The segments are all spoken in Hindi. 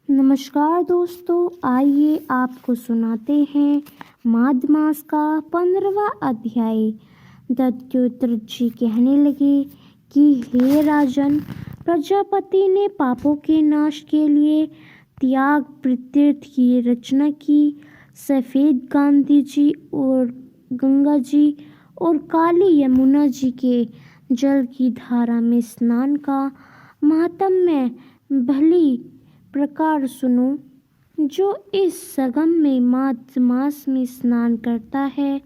नमस्कार दोस्तों, आइए आपको सुनाते हैं माघ मास का 15वां अध्याय। दत्योतर जी कहने लगे कि हे राजन, प्रजापति ने पापों के नाश के लिए त्याग तीर्थ की रचना की। सफेद गांधी जी और गंगा जी और काली यमुना जी के जल की धारा में स्नान का महात्म्य भली प्रकार सुनो। जो इस संगम में माघ मास में स्नान करता है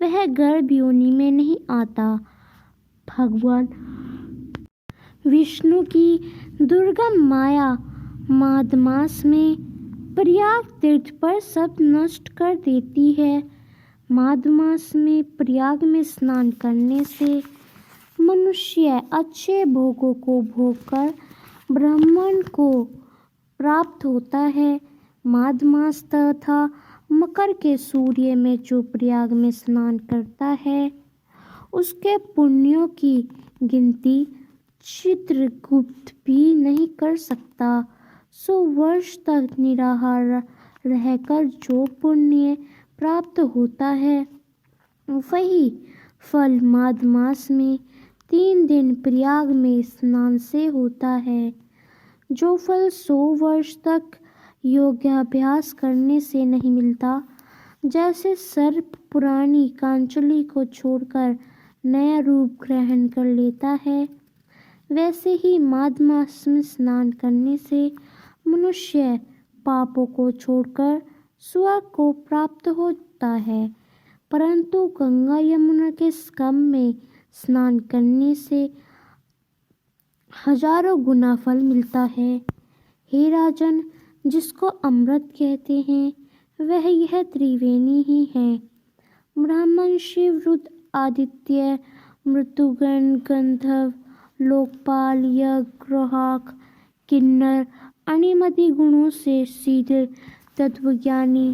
वह गर्भ योनि में नहीं आता। भगवान विष्णु की दुर्गम माया माघ मास में प्रयाग तीर्थ पर सब नष्ट कर देती है। माघ मास में प्रयाग में स्नान करने से मनुष्य अच्छे भोगों को भोगकर ब्राह्मण को प्राप्त होता है। माघ मास तथा मकर के सूर्य में जो प्रयाग में स्नान करता है उसके पुण्यों की गिनती चित्रगुप्त भी नहीं कर सकता। 100 वर्ष तक निराहार रहकर जो पुण्य प्राप्त होता है वही फल माघ मास में 3 दिन प्रयाग में स्नान से होता है। जो फल 100 वर्ष तक योगाभ्यास करने से नहीं मिलता, जैसे सर्प पुरानी कांचली को छोड़कर नया रूप ग्रहण कर लेता है, वैसे ही माघ मास में स्नान करने से मनुष्य पापों को छोड़कर स्वर्ग को प्राप्त होता है। परंतु गंगा यमुना के संगम में स्नान करने से हजारों गुना फल मिलता है। हे राजन, जिसको अमृत कहते हैं वह यह त्रिवेणी ही है। ब्राह्मण, शिव, रुद्र, आदित्य, मृत्युगण, गंधर्व, लोकपाल, यज्ञ, ग्राहक, किन्नर अनिमति गुणों से सिद्ध तत्वज्ञानी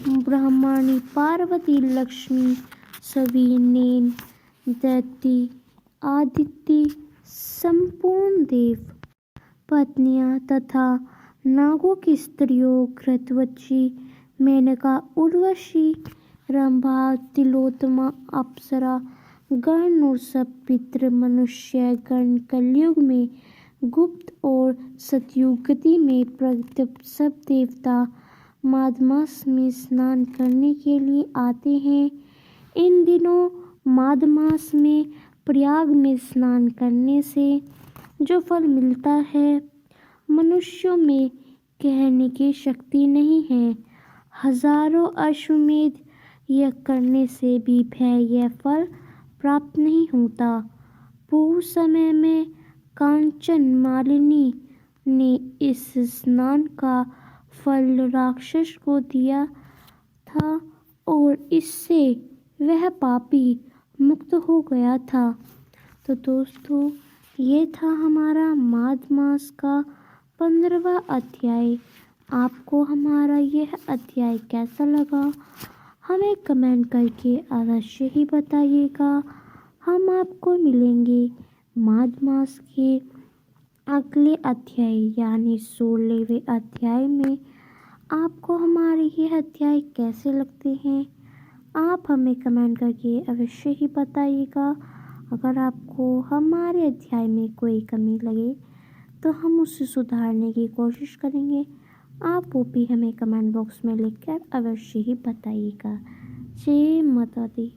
ब्रह्माणी, पार्वती, लक्ष्मी, सवी, नैन, दैत्य, आदित्य, संपूर्ण देव पत्नियां तथा नागों की स्त्रियों, घृतवची, मेनका, उर्वशी, रंभा, तिलोत्तमा, अप्सरा गण और सब पितृ मनुष्य गण कलयुग में गुप्त और सतयुग गति में प्रगट सब देवता माघ मास में स्नान करने के लिए आते हैं। इन दिनों माघ मास में प्रयाग में स्नान करने से जो फल मिलता है मनुष्यों में कहने की शक्ति नहीं है। हजारों अश्वमेध यज्ञ करने से भी यह फल प्राप्त नहीं होता। पूर्व समय में कांचन मालिनी ने इस स्नान का फल राक्षस को दिया था और इससे वह पापी मुक्त हो गया था। तो दोस्तों, ये था हमारा माघ मास का 15वां अध्याय। आपको हमारा यह अध्याय कैसा लगा हमें कमेंट करके अवश्य ही बताइएगा। हम आपको मिलेंगे माघ मास के अगले अध्याय यानी 16वें अध्याय में। आपको हमारे ये अध्याय कैसे लगते हैं आप हमें कमेंट करके अवश्य ही बताइएगा। अगर आपको हमारे अध्याय में कोई कमी लगे तो हम उसे सुधारने की कोशिश करेंगे। आप वो भी हमें कमेंट बॉक्स में लिखकर अवश्य ही बताइएगा। जय माता दी।